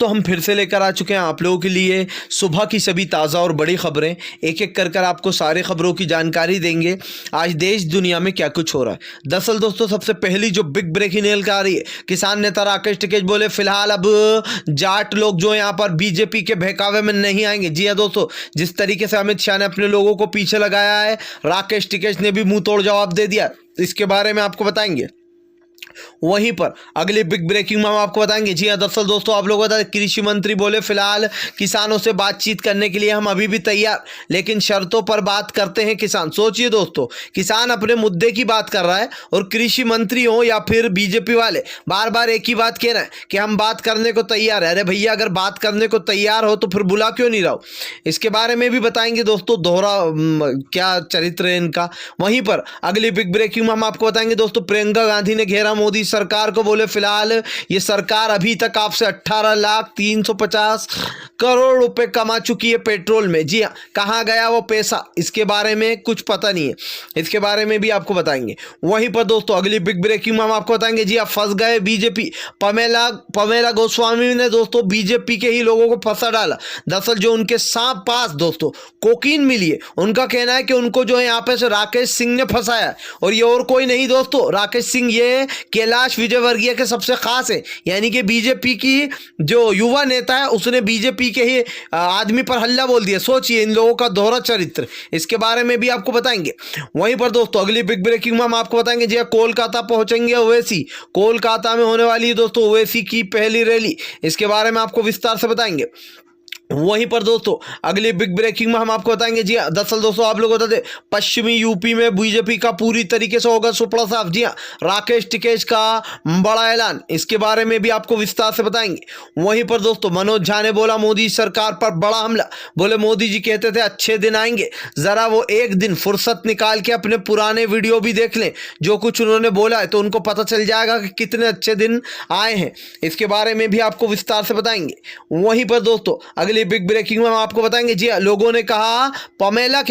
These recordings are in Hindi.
दोस्तों हम फिर से लेकर आ चुके हैं आप लोगों के लिए सुबह की सभी ताज़ा और बड़ी खबरें। एक एक कर आपको सारे खबरों की जानकारी देंगे आज देश दुनिया में क्या कुछ हो रहा है। दरअसल दोस्तों सबसे पहली जो बिग ब्रेकिंग न्यूज़ आ रही है, किसान नेता राकेश टिकैत बोले फिलहाल अब जाट लोग जो यहाँ पर बीजेपी के बहकावे में नहीं आएंगे। जी हाँ दोस्तों, जिस तरीके से अमित शाह ने अपने लोगों को पीछे लगाया है, राकेश टिकैत ने भी मुंह तोड़ जवाब दे दिया। इसके बारे में आपको बताएंगे। वहीं पर अगली बिग ब्रेकिंग में हम आपको बताएंगे। जी हाँ दरअसल दोस्तों आप लोग बता दें, कृषि मंत्री बोले फिलहाल किसानों से बातचीत करने के लिए हम अभी भी तैयार, लेकिन शर्तों पर बात करते हैं किसान। सोचिए दोस्तों, किसान अपने मुद्दे की बात कर रहा है और कृषि मंत्री हो या फिर बीजेपी वाले बार बार एक ही बात कह रहे हैं कि हम बात करने को तैयार है। अरे भैया, अगर बात करने को तैयार हो तो फिर बुला क्यों नहीं रहा हो? इसके बारे में भी बताएंगे दोस्तों, दोहरा क्या चरित्र है इनका। वहीं पर अगली बिग ब्रेकिंग में हम आपको बताएंगे दोस्तों, प्रियंका गांधी ने घेरा मोदी सरकार को, बोले फिलहाल ये सरकार अभी तक आपसे 18,350 करोड़ रुपए कमा चुकी है पेट्रोल में। जी हाँ, कहां गया वो पैसा, इसके बारे में कुछ पता नहीं है। इसके बारे में भी आपको बताएंगे। वहीं पर दोस्तों अगली बिग ब्रेकिंग में हम आपको बताएंगे, जी हाँ, फंस गए बीजेपी। पमेला गोस्वामी ने दोस्तों बीजेपी के ही लोगों को फंसा डाला। दरअसल जो उनके पास दोस्तों कोकीन मिली है, उनका कहना है कि उनको जो है यहाँ पे से राकेश सिंह ने फंसाया, और ये और कोई नहीं दोस्तों, राकेश सिंह ये कैलाश विजयवर्गीय के सबसे खास है, यानी कि बीजेपी की जो युवा नेता है उसने बीजेपी के ही आदमी पर हल्ला बोल दिया। सोचिए इन लोगों का दोहरा चरित्र, इसके बारे में भी आपको बताएंगे। वहीं पर दोस्तों अगली बिग ब्रेकिंग में हम आपको बताएंगे, जी कोलकाता पहुंचेंगे ओवैसी। कोलकाता में होने वाली है दोस्तों ओवैसी की पहली रैली, इसके बारे में आपको विस्तार से बताएंगे। वहीं पर दोस्तों अगली बिग ब्रेकिंग में हम आपको बताएंगे, जी हाँ दरअसल दोस्तों आप लोग बता दें, पश्चिमी यूपी में बीजेपी का पूरी तरीके से होगा सुपड़ा साफ। जी हाँ, राकेश टिकैत का बड़ा ऐलान, इसके बारे में भी आपको विस्तार से बताएंगे। वहीं पर दोस्तों मनोज झा ने बोला मोदी सरकार पर बड़ा हमला, बोले मोदी जी कहते थे अच्छे दिन आएंगे, जरा वो एक दिन फुर्सत निकाल के अपने पुराने वीडियो भी देख लें, जो कुछ उन्होंने बोला है तो उनको पता चल जाएगा कि कितने अच्छे दिन आए हैं। इसके बारे में भी आपको विस्तार से बताएंगे। वहीं पर दोस्तों अगली बिग ब्रेकिंग में हम आपको बताएंगे, जी लोगों ने कहा पमेला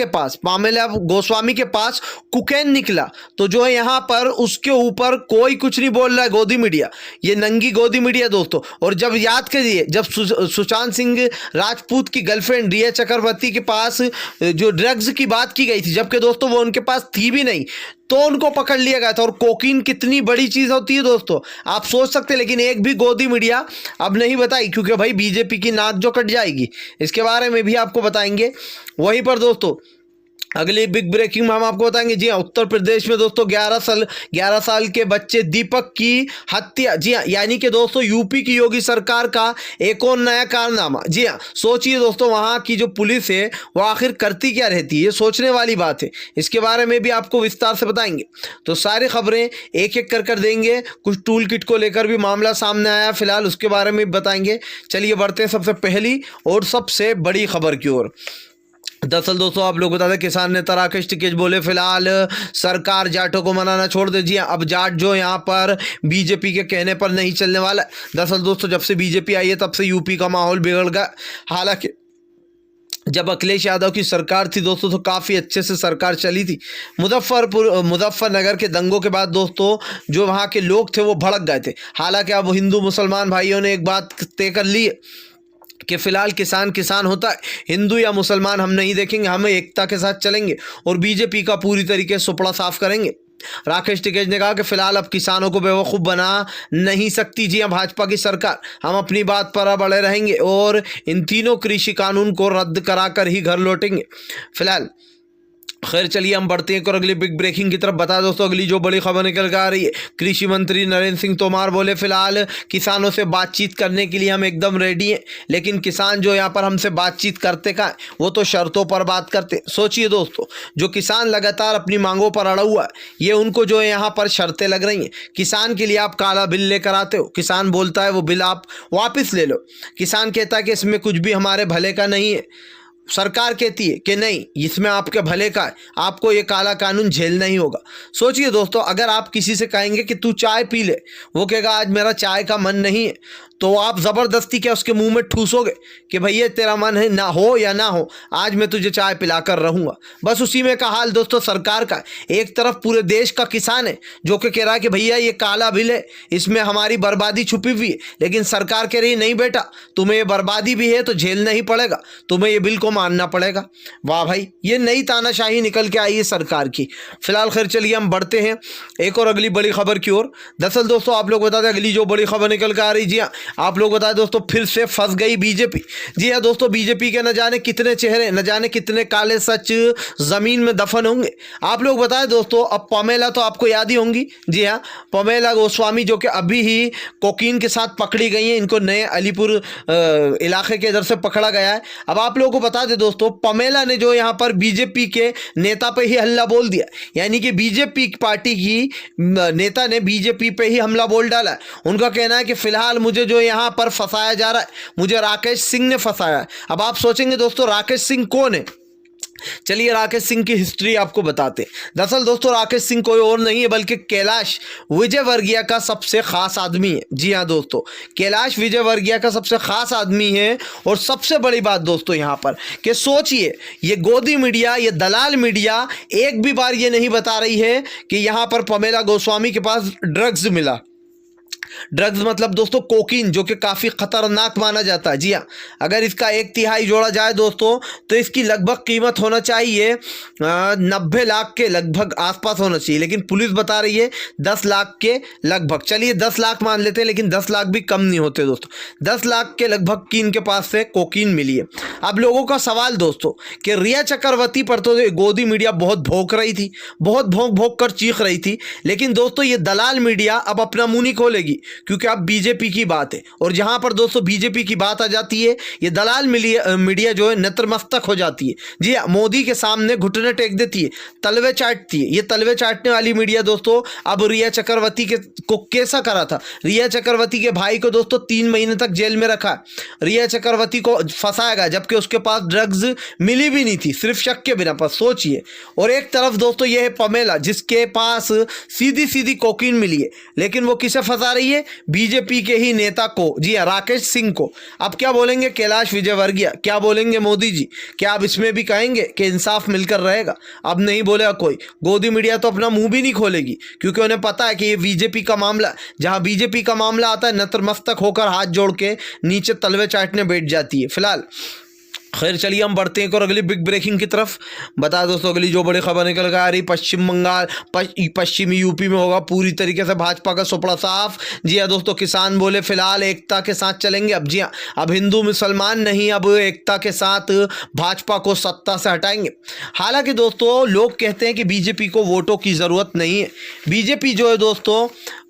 गोस्वामी के पास कुकैन निकला, तो जो है यहां पर उसके ऊपर कोई कुछ नहीं बोल रहा है, गोदी मीडिया, ये नंगी गोदी मीडिया दोस्तों। और जब याद करिए, जब सुशांत सिंह राजपूत की गर्लफ्रेंड रिया चक्रवर्ती के पास जो ड्रग्स की बात की गई थी, जबकि दोस्तों वो उनके पास थी भी नहीं, तो उनको पकड़ लिया गया था। और कोकीन कितनी बड़ी चीज होती है दोस्तों, आप सोच सकते हैं, लेकिन एक भी गोदी मीडिया अब नहीं बताई, क्योंकि भाई बीजेपी की नाक जो कट जाएगी। इसके बारे में भी आपको बताएंगे। वहीं पर दोस्तों अगली बिग ब्रेकिंग में हम आपको बताएंगे, जी हाँ उत्तर प्रदेश में दोस्तों 11 साल के बच्चे दीपक की हत्या। जी हाँ, यानी कि दोस्तों यूपी की योगी सरकार का एक और नया कारनामा। जी हाँ, सोचिए दोस्तों वहाँ की जो पुलिस है वो आखिर करती क्या रहती है, सोचने वाली बात है। इसके बारे में भी आपको विस्तार से बताएंगे। तो सारी खबरें एक एक कर देंगे। कुछ टूल किट को लेकर भी मामला सामने आया फिलहाल, उसके बारे में भी बताएंगे। चलिए बढ़ते हैं सबसे पहली और सबसे बड़ी खबर की ओर। दरअसल दोस्तों आप लोग बता दें, किसान नेता राकेश टिकैत बोले फिलहाल सरकार जाटों को मनाना छोड़ दे। जी हाँ, अब जाट जो यहाँ पर बीजेपी के कहने पर नहीं चलने वाला। दरअसल दोस्तों जब से बीजेपी आई है तब से यूपी का माहौल बिगड़ गया। हालांकि जब अखिलेश यादव की सरकार थी दोस्तों तो काफ़ी अच्छे से सरकार चली थी। मुजफ्फरनगर के दंगों के बाद दोस्तों जो वहाँ के लोग थे वो भड़क गए थे। हालांकि अब हिंदू मुसलमान भाइयों ने एक बात तय कर ली है कि फिलहाल किसान होता है, हिंदू या मुसलमान हम नहीं देखेंगे, हम एकता के साथ चलेंगे और बीजेपी का पूरी तरीके से सुपड़ा साफ करेंगे। राकेश टिकैत ने कहा कि फिलहाल अब किसानों को बेवकूफ़ बना नहीं सकती। जी हाँ, भाजपा की सरकार, हम अपनी बात पर अड़े रहेंगे और इन तीनों कृषि कानून को रद्द कराकर ही घर लौटेंगे। फिलहाल खैर चलिए हम बढ़ते हैं और अगली बिग ब्रेकिंग की तरफ। बता दोस्तों अगली जो बड़ी खबर निकल कर आ रही है, कृषि मंत्री नरेंद्र सिंह तोमर बोले फिलहाल किसानों से बातचीत करने के लिए हम एकदम रेडी हैं, लेकिन किसान जो यहाँ पर हमसे बातचीत करते का वो तो शर्तों पर बात करते। सोचिए दोस्तों, जो किसान लगातार अपनी मांगों पर अड़ा हुआ है, ये उनको जो है यहाँ पर शर्तें लग रही हैं। किसान के लिए आप काला बिल लेकर आते हो, किसान बोलता है वो बिल आप वापस ले लो। किसान कहता है कि इसमें कुछ भी हमारे भले का नहीं है, सरकार कहती है कि नहीं इसमें आपके भले का है, आपको ये काला कानून झेलना ही होगा। सोचिए दोस्तों, अगर आप किसी से कहेंगे कि तू चाय पी ले, वो कहेगा आज मेरा चाय का मन नहीं है, तो आप ज़बरदस्ती क्या उसके मुंह में ठूसोगे कि भैया तेरा मन है ना हो या ना हो, आज मैं तुझे चाय पिलाकर रहूँगा। बस उसी में का हाल दोस्तों सरकार का। एक तरफ पूरे देश का किसान है जो कि कह रहा है कि भैया ये काला बिल है, इसमें हमारी बर्बादी छुपी हुई है, लेकिन सरकार कह रही नहीं बेटा, तुम्हें ये बर्बादी भी है तो झेलना ही पड़ेगा, तुम्हें ये बिल को मानना पड़ेगा। वाह भाई, ये नई तानाशाही निकल के आई है सरकार की। फिलहाल खैर चलिए हम बढ़ते हैं एक और अगली बड़ी खबर की ओर। दरअसल दोस्तों आप लोग बता दें अगली जो बड़ी खबर निकल के आ रही, जी हाँ आप लोग बताएं दोस्तों, फिर से फंस गई बीजेपी। जी हाँ दोस्तों, बीजेपी के न जाने कितने चेहरे, न जाने कितने काले सच जमीन में दफन होंगे। आप लोग बताएं दोस्तों, अब पमेला तो आपको याद ही होंगी। जी हाँ, पमेला गोस्वामी जो कि अभी ही कोकीन के साथ पकड़ी गई हैं, इनको नए अलीपुर इलाके के इधर से पकड़ा गया है। अब आप लोगों को बता दें दोस्तों, पमेला ने जो यहाँ पर बीजेपी के नेता पे ही हल्ला बोल दिया, यानी कि बीजेपी पार्टी की नेता ने बीजेपी पे ही हमला बोल डाला है। उनका कहना है कि फिलहाल मुझे जो यहाँ पर फंसाया जा रहा है, मुझे राकेश सिंह ने फंसाया है। अब आप सोचेंगे दोस्तों राकेश सिंह कौन है, चलिए राकेश सिंह की हिस्ट्री आपको बताते हैं। दरअसल दोस्तों राकेश सिंह कोई और नहीं है बल्कि कैलाश विजयवर्गीय का सबसे खास आदमी है। जी हाँ दोस्तों, कैलाश विजयवर्गीय का सबसे खास आदमी है। और सबसे बड़ी बात दोस्तों यहाँ पर कि सोचिए, ये गोदी मीडिया, ये दलाल मीडिया एक भी बार ये नहीं बता रही है कि यहाँ पर पमेला गोस्वामी के पास ड्रग्स मिला। ड्रग्स मतलब दोस्तों कोकीन, जो कि काफ़ी खतरनाक माना जाता है। जी हाँ, अगर इसका 1/3 जोड़ा जाए दोस्तों तो इसकी लगभग कीमत होना चाहिए 90 लाख के लगभग आसपास होना चाहिए, लेकिन पुलिस बता रही है 10 लाख के लगभग। चलिए 10 लाख मान लेते हैं, लेकिन 10 लाख भी कम नहीं होते दोस्तों। 10 लाख के लगभग की इनके पास से कोकीन मिली है। अब लोगों का सवाल दोस्तों कि रिया चक्रवर्ती पर तो गोदी मीडिया बहुत भौंक रही थी, बहुत भौंक भौंक कर चीख रही थी, लेकिन दोस्तों ये दलाल मीडिया अब अपना मुंह नहीं खोलेगी, क्योंकि अब बीजेपी की बात है। और जहां पर दोस्तों बीजेपी की बात आ जाती है, ये दलाल मीडिया जो है नतमस्तक हो जाती है। जी हाँ, मोदी के सामने घुटने टेक देती है, तलवे चाटती है। ये तलवे चाटने वाली मीडिया दोस्तों अब रिया चक्रवर्ती को कैसा करा था, रिया चक्रवर्ती के भाई को दोस्तों 3 महीने तक जेल में रखा, रिया चक्रवर्ती को फंसाया गया, जबकि उसके पास ड्रग्स मिली भी नहीं थी, सिर्फ शक के बिना पर। सोचिए, और एक तरफ दोस्तों यह है पमेला, जिसके पास सीधी सीधी कोकीन मिली है, लेकिन वो किसे फंसा रही है, बीजेपी के ही नेता को। जी हाँ, राकेश सिंह को। अब क्या बोलेंगे कैलाश विजयवर्गीय, क्या बोलेंगे मोदी जी, क्या अब इसमें भी कहेंगे कि इंसाफ मिलकर रहेगा? अब नहीं बोलेगा कोई। गोदी मीडिया तो अपना मुंह भी नहीं खोलेगी, क्योंकि उन्हें पता है कि ये बीजेपी का मामला, जहां बीजेपी का मामला आता है नतमस्तक होकर हाथ जोड़ के नीचे तलवे चाटने बैठ जाती है। फिलहाल खैर चलिए हम बढ़ते हैं और अगली बिग ब्रेकिंग की तरफ। बता दोस्तों अगली जो बड़ी खबर निकल कर आ रही, पश्चिम बंगाल पश्चिमी यूपी में होगा पूरी तरीके से भाजपा का सुपड़ा साफ। जी हाँ दोस्तों, किसान बोले फिलहाल एकता के साथ चलेंगे। अब जी हाँ, अब हिंदू मुसलमान नहीं, अब एकता के साथ भाजपा को सत्ता से हटाएंगे। हालांकि दोस्तों लोग कहते हैं कि बीजेपी को वोटों की ज़रूरत नहीं है, बीजेपी जो है दोस्तों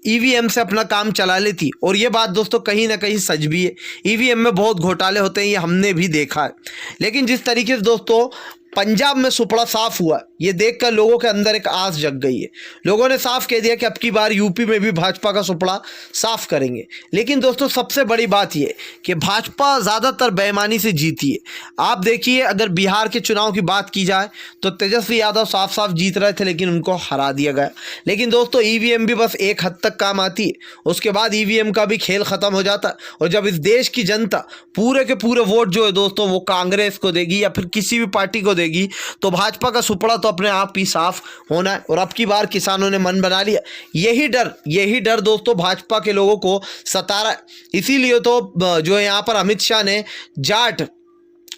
ईवीएम से अपना काम चला लेती, और ये बात दोस्तों कहीं ना कहीं सच भी है। ईवीएम में बहुत घोटाले होते हैं, ये हमने भी देखा है। लेकिन जिस तरीके से दोस्तों पंजाब में सुपड़ा साफ हुआ, ये देखकर लोगों के अंदर एक आस जग गई है। लोगों ने साफ कह दिया कि अब की बार यूपी में भी भाजपा का सुपड़ा साफ करेंगे। लेकिन दोस्तों सबसे बड़ी बात ये कि भाजपा ज़्यादातर बेईमानी से जीती है। आप देखिए, अगर बिहार के चुनाव की बात की जाए तो तेजस्वी यादव साफ साफ जीत रहे थे, लेकिन उनको हरा दिया गया। लेकिन दोस्तों ईवीएम भी बस एक हद तक काम आती है, उसके बाद ईवीएम का भी खेल ख़त्म हो जाता है। और जब इस देश की जनता पूरे के पूरे वोट जो है दोस्तों वो कांग्रेस को देगी या फिर किसी भी पार्टी को देगी, तो भाजपा का सुपड़ा तो अपने आप ही साफ होना है। और अब की बार किसानों ने मन बना लिया। यही डर दोस्तों भाजपा के लोगों को सता रहा है। इसीलिए तो जो यहाँ पर अमित शाह ने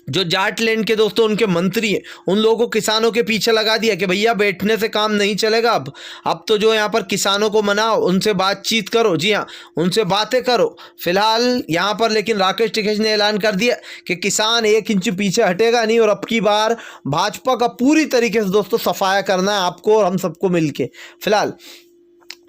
जाट लैंड के दोस्तों उनके मंत्री हैं, उन लोगों को किसानों के पीछे लगा दिया कि भैया बैठने से काम नहीं चलेगा। अब तो जो यहाँ पर किसानों को मनाओ, उनसे बातचीत करो। जी हाँ, उनसे बातें करो। फिलहाल यहाँ पर लेकिन राकेश टिकैत ने ऐलान कर दिया कि किसान 1 इंच पीछे हटेगा नहीं, और अब की बार भाजपा का पूरी तरीके से दोस्तों सफाया करना है आपको और हम सबको मिलके। फिलहाल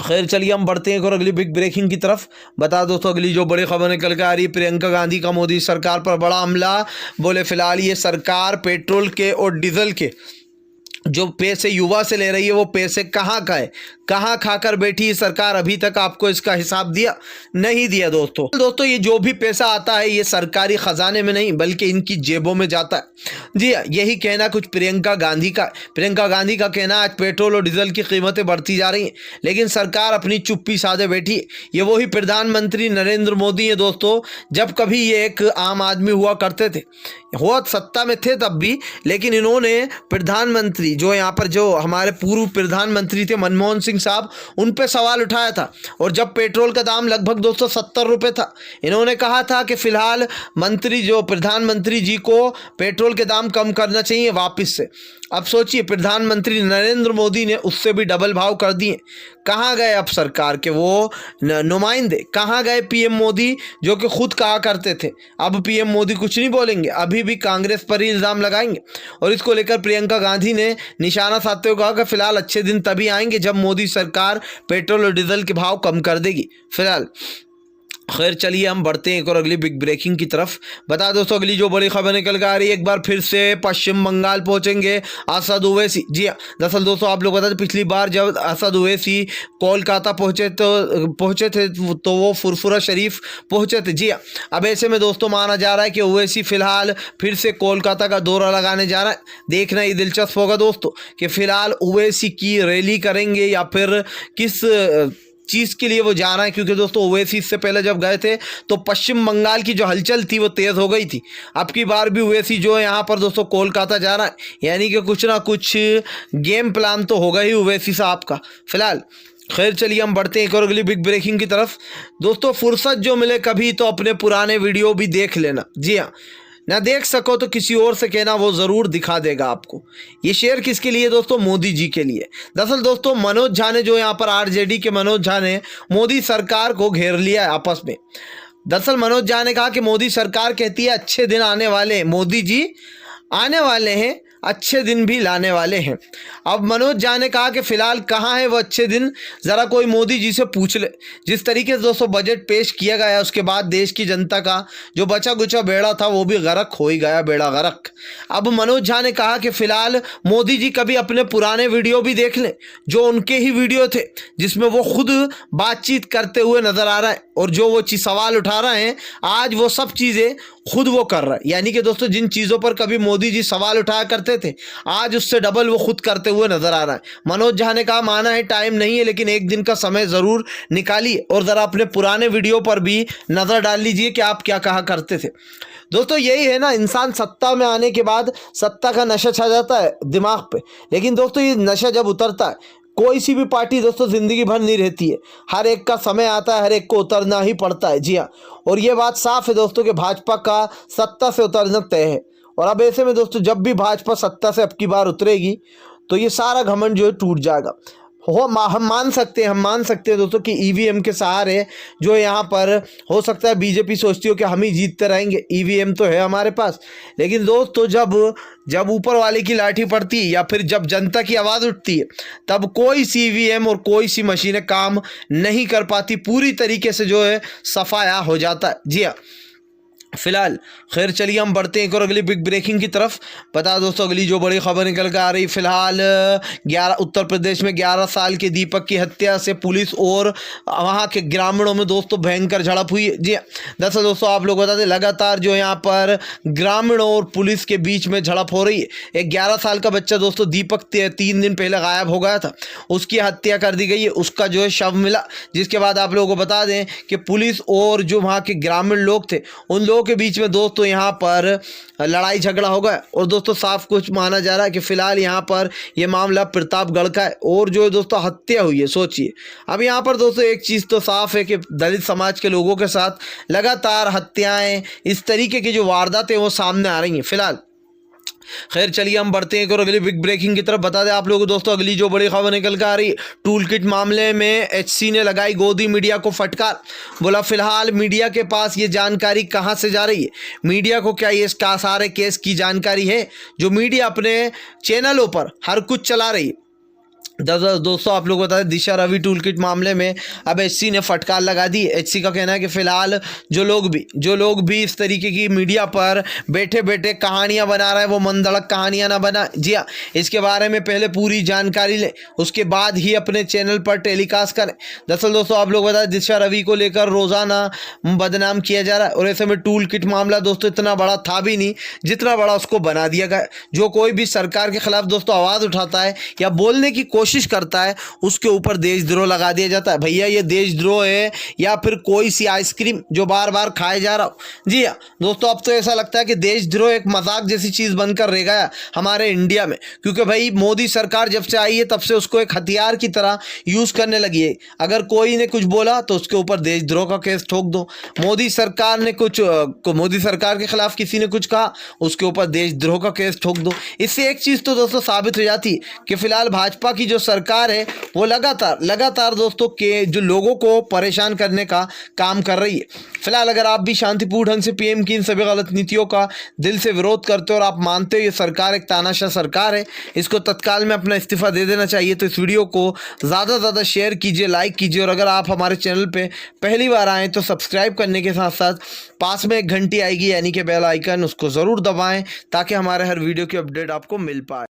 खैर चलिए हम बढ़ते हैं और अगली बिग ब्रेकिंग की तरफ। बता दोस्तों अगली जो बड़ी खबर निकल के आ रही है, प्रियंका गांधी का मोदी सरकार पर बड़ा हमला। बोले फिलहाल ये सरकार पेट्रोल के और डीजल के जो पैसे युवा से ले रही है वो पैसे कहाँ का है, कहाँ खाकर बैठी है सरकार, अभी तक आपको इसका हिसाब दिया नहीं दिया दोस्तों ये जो भी पैसा आता है ये सरकारी खजाने में नहीं बल्कि इनकी जेबों में जाता है। जी हाँ, यही कहना कुछ प्रियंका गांधी का कहना आज पेट्रोल और डीजल की कीमतें बढ़ती जा रही हैं लेकिन सरकार अपनी चुप्पी साधे बैठी है। ये वही प्रधानमंत्री नरेंद्र मोदी है दोस्तों, जब कभी ये एक आम आदमी हुआ करते थे, हुआ सत्ता में थे तब भी, लेकिन इन्होंने प्रधानमंत्री जो यहाँ पर जो हमारे पूर्व प्रधानमंत्री थे मनमोहन सिंह साहब, उन पे सवाल उठाया था। और जब पेट्रोल का दाम लगभग 270 रुपये था, इन्होंने कहा था कि फिलहाल प्रधानमंत्री जी को पेट्रोल के दाम कम करना चाहिए वापस से। अब सोचिए प्रधानमंत्री नरेंद्र मोदी ने उससे भी डबल भाव कर दिए। कहाँ गए अब सरकार के वो नुमाइंदे, कहाँ गए पीएम मोदी जो कि खुद कहा करते थे। अब पीएम मोदी कुछ नहीं बोलेंगे, अभी भी कांग्रेस पर ही इल्ज़ाम लगाएंगे। और इसको लेकर प्रियंका गांधी ने निशाना साधते हुए कहा कि फिलहाल अच्छे दिन तभी आएंगे जब मोदी सरकार पेट्रोल और डीजल के भाव कम कर देगी। फिलहाल खैर चलिए हम बढ़ते हैं एक और अगली बिग ब्रेकिंग की तरफ। बता दोस्तों अगली जो बड़ी खबर निकल कर आ रही है, एक बार फिर से पश्चिम बंगाल पहुंचेंगे असद ओवैसी। जी हाँ, दरअसल दोस्तों आप लोग बता दें पिछली बार जब असद ओवैसी कोलकाता पहुंचे थे तो वो फुरफुरा शरीफ पहुंचे थे। जी हाँ, अब ऐसे में दोस्तों माना जा रहा है कि ओवैसी फिलहाल फिर से कोलकाता का दौरा लगाने जा रहा है। देखना ये दिलचस्प होगा दोस्तों कि फिलहाल ओवैसी की रैली करेंगे या फिर किस चीज़ के लिए वो जा रहा है, क्योंकि दोस्तों ओवैसी इससे पहले जब गए थे तो पश्चिम बंगाल की जो हलचल थी वो तेज़ हो गई थी। अब की बार भी ओवैसी जो है यहाँ पर दोस्तों कोलकाता जा रहा है, यानी कि कुछ ना कुछ गेम प्लान तो होगा ही ओवैसी साहब का। फिलहाल खैर चलिए हम बढ़ते हैं एक और अगली बिग ब्रेकिंग की तरफ। दोस्तों फुर्सत जो मिले कभी तो अपने पुराने वीडियो भी देख लेना। जी हाँ, ना देख सको तो किसी और से कहना, वो ज़रूर दिखा देगा आपको। ये शेयर किसके लिए दोस्तों? मोदी जी के लिए। दरअसल दोस्तों मनोज झा ने जो यहाँ पर आरजेडी के मनोज झा ने मोदी सरकार को घेर लिया है आपस में। दरअसल मनोज झा ने कहा कि मोदी सरकार कहती है अच्छे दिन आने वाले हैं, मोदी जी आने वाले हैं, अच्छे दिन भी लाने वाले हैं। अब मनोज झा ने कहा कि फिलहाल कहाँ है वो अच्छे दिन, ज़रा कोई मोदी जी से पूछ ले। जिस तरीके से दोस्तों बजट पेश किया गया उसके बाद देश की जनता का जो बचा गुचा बेड़ा था वो भी गरक हो ही गया, बेड़ा गरक। अब मनोज झा ने कहा कि फिलहाल मोदी जी कभी अपने पुराने वीडियो भी देख लें, जो उनके ही वीडियो थे जिसमें वो खुद बातचीत करते हुए नजर आ रहा है और जो वो सवाल उठा रहे हैं आज वो सब चीज़ें खुद वो कर रहा है। यानी कि दोस्तों जिन चीज़ों पर कभी मोदी जी सवाल उठाया करते थे आज उससे डबल वो खुद करते हुए नजर आ रहा है। मनोज झा ने कहा माना है टाइम नहीं है लेकिन एक दिन का समय ज़रूर निकालिए और ज़रा अपने पुराने वीडियो पर भी नज़र डाल लीजिए कि आप क्या कहा करते थे। दोस्तों यही है ना, इंसान सत्ता में आने के बाद सत्ता का नशा छा जाता है दिमाग पे, लेकिन दोस्तों ये नशा जब उतरता है कोई सी भी पार्टी दोस्तों ज़िंदगी भर नहीं रहती है, हर एक का समय आता है, हर एक को उतरना ही पड़ता है। जी हाँ, और ये बात साफ है दोस्तों कि भाजपा का सत्ता से उतरना तय है। और अब ऐसे में दोस्तों जब भी भाजपा सत्ता से अब की बार उतरेगी तो ये सारा घमंड जो है टूट जाएगा। हम मान सकते हैं दोस्तों कि ईवीएम के सहारे जो यहाँ पर हो सकता है बीजेपी सोचती हो कि हम ही जीतते रहेंगे, ईवीएम तो है हमारे पास, लेकिन दोस्तों जब ऊपर वाले की लाठी पड़ती है या फिर जब जनता की आवाज़ उठती है तब कोई सी ईवीएम और कोई सी मशीनें काम नहीं कर पाती, पूरी तरीके से जो है सफाया हो जाता है। जी हाँ, फिलहाल खैर चलिए हम बढ़ते हैं एक और अगली बिग ब्रेकिंग की तरफ। बता दोस्तों अगली जो बड़ी खबर निकल कर आ रही, फिलहाल उत्तर प्रदेश में 11 साल के दीपक की हत्या से पुलिस और वहां के ग्रामीणों में दोस्तों भयंकर झड़प हुई है। जी दरअसल दोस्तों आप लोग बता दें लगातार जो यहाँ पर ग्रामीणों और पुलिस के बीच में झड़प हो रही है। एक 11 साल का बच्चा दोस्तों दीपक 3 दिन पहले गायब हो गया था, उसकी हत्या कर दी गई है, उसका जो है शव मिला, जिसके बाद आप लोगों को बता दें कि पुलिस और जो वहाँ के ग्रामीण लोग थे उन लोगों के बीच में दोस्तों यहाँ पर लड़ाई झगड़ा हो गया। और दोस्तों साफ कुछ माना जा रहा है कि फिलहाल यहाँ पर यह मामला प्रतापगढ़ का है और जो है दोस्तों हत्या हुई है। सोचिए अब यहाँ पर दोस्तों एक चीज़ तो साफ है कि दलित समाज के लोगों के साथ लगातार हत्याएं, इस तरीके की जो वारदातें वो सामने आ रही हैं। फिलहाल खैर चलिए हम बढ़ते हैं और अगली बिग ब्रेकिंग की तरफ। बता दें आप लोगों को दोस्तों अगली जो बड़ी खबर निकल कर आ रही है, टूल किट मामले में एचसी ने लगाई गोदी मीडिया को फटकार। बोला फिलहाल मीडिया के पास ये जानकारी कहां से जा रही है, मीडिया को क्या ये सारे केस की जानकारी है जो मीडिया अपने चैनलों पर हर कुछ चला रही है। दोस्तों आप लोग बता दें, दिशा रवि टूल किट मामले में अब एचसी ने फटकार लगा दी। एचसी का कहना है कि फिलहाल जो लोग भी इस तरीके की मीडिया पर बैठे बैठे कहानियां बना रहे हैं वो मनगढ़ंत कहानियां ना बना। जी हाँ, इसके बारे में पहले पूरी जानकारी लें, उसके बाद ही अपने चैनल पर टेलीकास्ट करें। दरअसल दोस्तों आप लोग बता दें, दिशा रवि को लेकर रोजाना बदनाम किया जा रहा है और ऐसे में टूल किट मामला दोस्तों इतना बड़ा था भी नहीं जितना बड़ा उसको बना दिया गया। जो कोई भी सरकार के खिलाफ दोस्तों आवाज़ उठाता है या बोलने की कोशिश करता है उसके ऊपर देशद्रोह लगा दिया जाता है। भैया ये देशद्रोह है या फिर कोई सी आइसक्रीम जो बार बार खाए जा रहा हो। जी हाँ दोस्तों, अब तो ऐसा लगता है कि देशद्रोह एक मजाक जैसी चीज़ बनकर रह गया हमारे इंडिया में, क्योंकि भाई मोदी सरकार जब से आई है तब से उसको एक हथियार की तरह यूज़ करने लगी है। अगर कोई ने कुछ बोला तो उसके ऊपर देशद्रोह का केस ठोक दो। मोदी सरकार के खिलाफ किसी ने कुछ कहा उसके ऊपर देशद्रोह का केस ठोक दो। इससे एक चीज़ तो दोस्तों साबित हो जाती कि फिलहाल भाजपा की जो सरकार है वो लगातार दोस्तों के जो लोगों को परेशान करने का काम कर रही है। फिलहाल अगर आप भी शांतिपूर्ण ढंग से पीएम की इन सभी गलत नीतियों का दिल से विरोध करते हो और आप मानते हो ये सरकार एक तानाशाह सरकार है, इसको तत्काल में अपना इस्तीफा दे देना चाहिए, तो इस वीडियो को ज़्यादा से ज़्यादा शेयर कीजिए, लाइक कीजिए और अगर आप हमारे चैनल पे पहली बार आएँ तो सब्सक्राइब करने के साथ साथ पास में एक घंटी आएगी यानी कि बेल आइकन, उसको ज़रूर दबाएँ ताकि हमारे हर वीडियो की अपडेट आपको मिल पाए।